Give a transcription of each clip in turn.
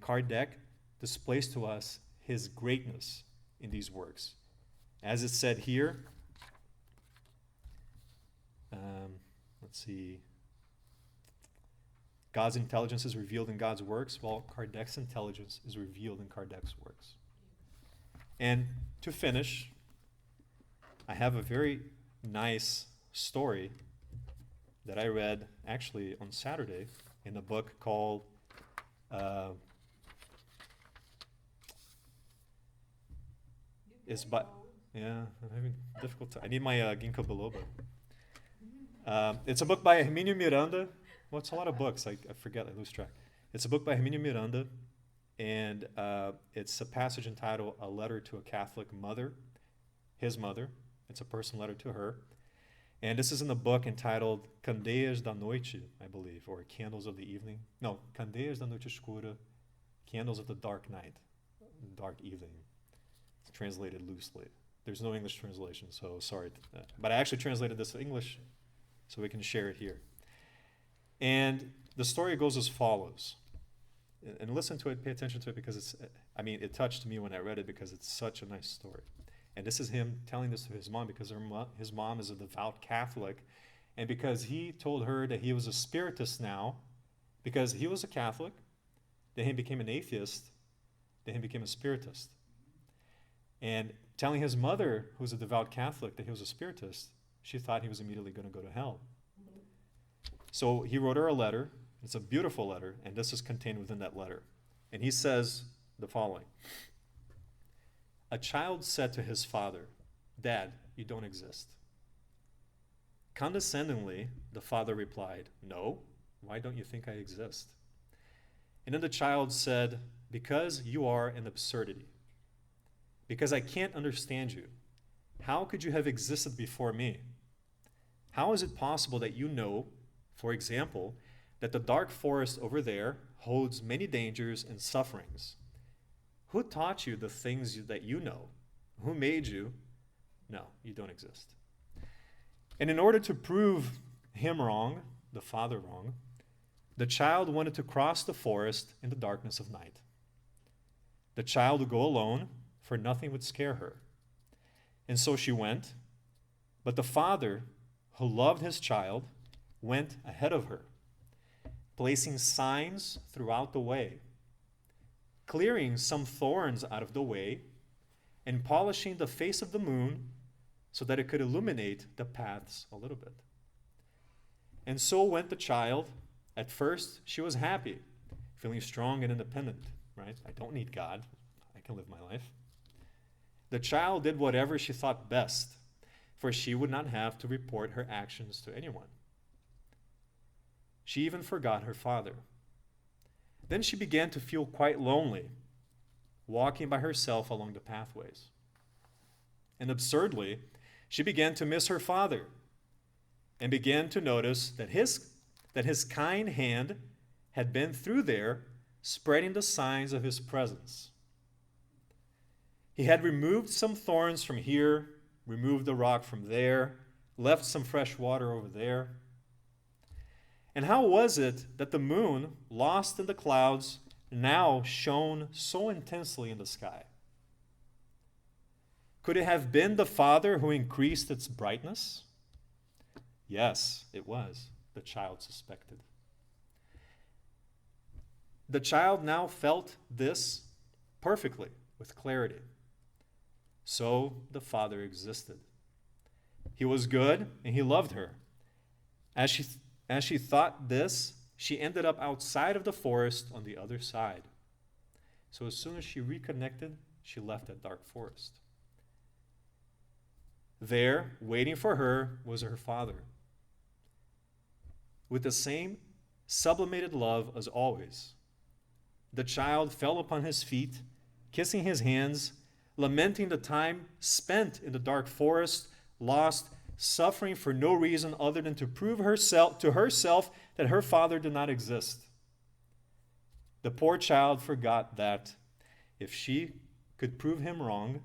Kardec displays to us his greatness in these works. As it's said here, let's see, God's intelligence is revealed in God's works, while Kardec's intelligence is revealed in Kardec's works. And to finish, I have a very nice story that I read actually on Saturday in a book called I'm having difficult time. I need my ginkgo biloba. It's a book by Hermínio Miranda. Well, it's a lot of books. I forget. I lose track. It's a book by Hermínio Miranda, and it's a passage entitled "A Letter to a Catholic Mother," his mother. It's a personal letter to her. And this is in the book entitled Candeias da Noite, I believe, or Candles of the Evening. No, Candeias da Noite Escura, Candles of the Dark Night, Dark Evening. It's translated loosely. There's no English translation, so sorry. But I actually translated this to English so we can share it here. And the story goes as follows. And listen to it, pay attention to it, because it touched me when I read it because it's such a nice story. And this is him telling this to his mom because his mom is a devout Catholic. And because he told her that he was a Spiritist now, because he was a Catholic, then he became an atheist, then he became a Spiritist. And telling his mother, who's a devout Catholic, that he was a Spiritist, she thought he was immediately going to go to hell. So he wrote her a letter. It's a beautiful letter, and this is contained within that letter. And he says the following. A child said to his father, "Dad, you don't exist." Condescendingly, the father replied, "No, why don't you think I exist?" And then the child said, "Because you are an absurdity. Because I can't understand you. How could you have existed before me? How is it possible that you know, for example, that the dark forest over there holds many dangers and sufferings? Who taught you the things that you know? Who made you? No, you don't exist." And in order to prove him wrong, the father wrong, the child wanted to cross the forest in the darkness of night. The child would go alone, for nothing would scare her. And so she went, but the father, who loved his child, went ahead of her, placing signs throughout the way, clearing some thorns out of the way, and polishing the face of the moon so that it could illuminate the paths a little bit. And so went the child. At first, she was happy, feeling strong and independent, right? I don't need God. I can live my life. The child did whatever she thought best, for she would not have to report her actions to anyone. She even forgot her father. Then she began to feel quite lonely, walking by herself along the pathways. And absurdly, she began to miss her father and began to notice that his kind hand had been through there, spreading the signs of his presence. He had removed some thorns from here, removed the rock from there, left some fresh water over there. And how was it that the moon, lost in the clouds, now shone so intensely in the sky? Could it have been the Father who increased its brightness? Yes, it was, the child suspected. The child now felt this perfectly, with clarity. So the Father existed. He was good and he loved her. As she thought this, she ended up outside of the forest on the other side. So as soon as she reconnected, she left that dark forest. There, waiting for her, was her father. With the same sublimated love as always, the child fell upon his feet, kissing his hands, lamenting the time spent in the dark forest, lost, suffering for no reason other than to prove to herself that her father did not exist. The poor child forgot that if she could prove him wrong,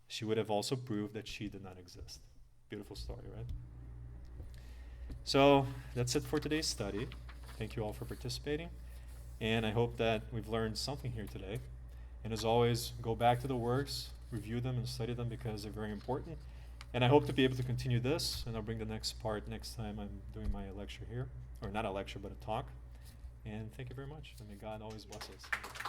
she would have also proved that she did not exist. Beautiful story, right? So that's it for today's study. Thank you all for participating. And I hope that we've learned something here today. And as always, go back to the works, review them and study them because they're very important. And I hope to be able to continue this, and I'll bring the next part next time I'm doing my lecture here. Or not a lecture, but a talk. And thank you very much. And may God always bless us.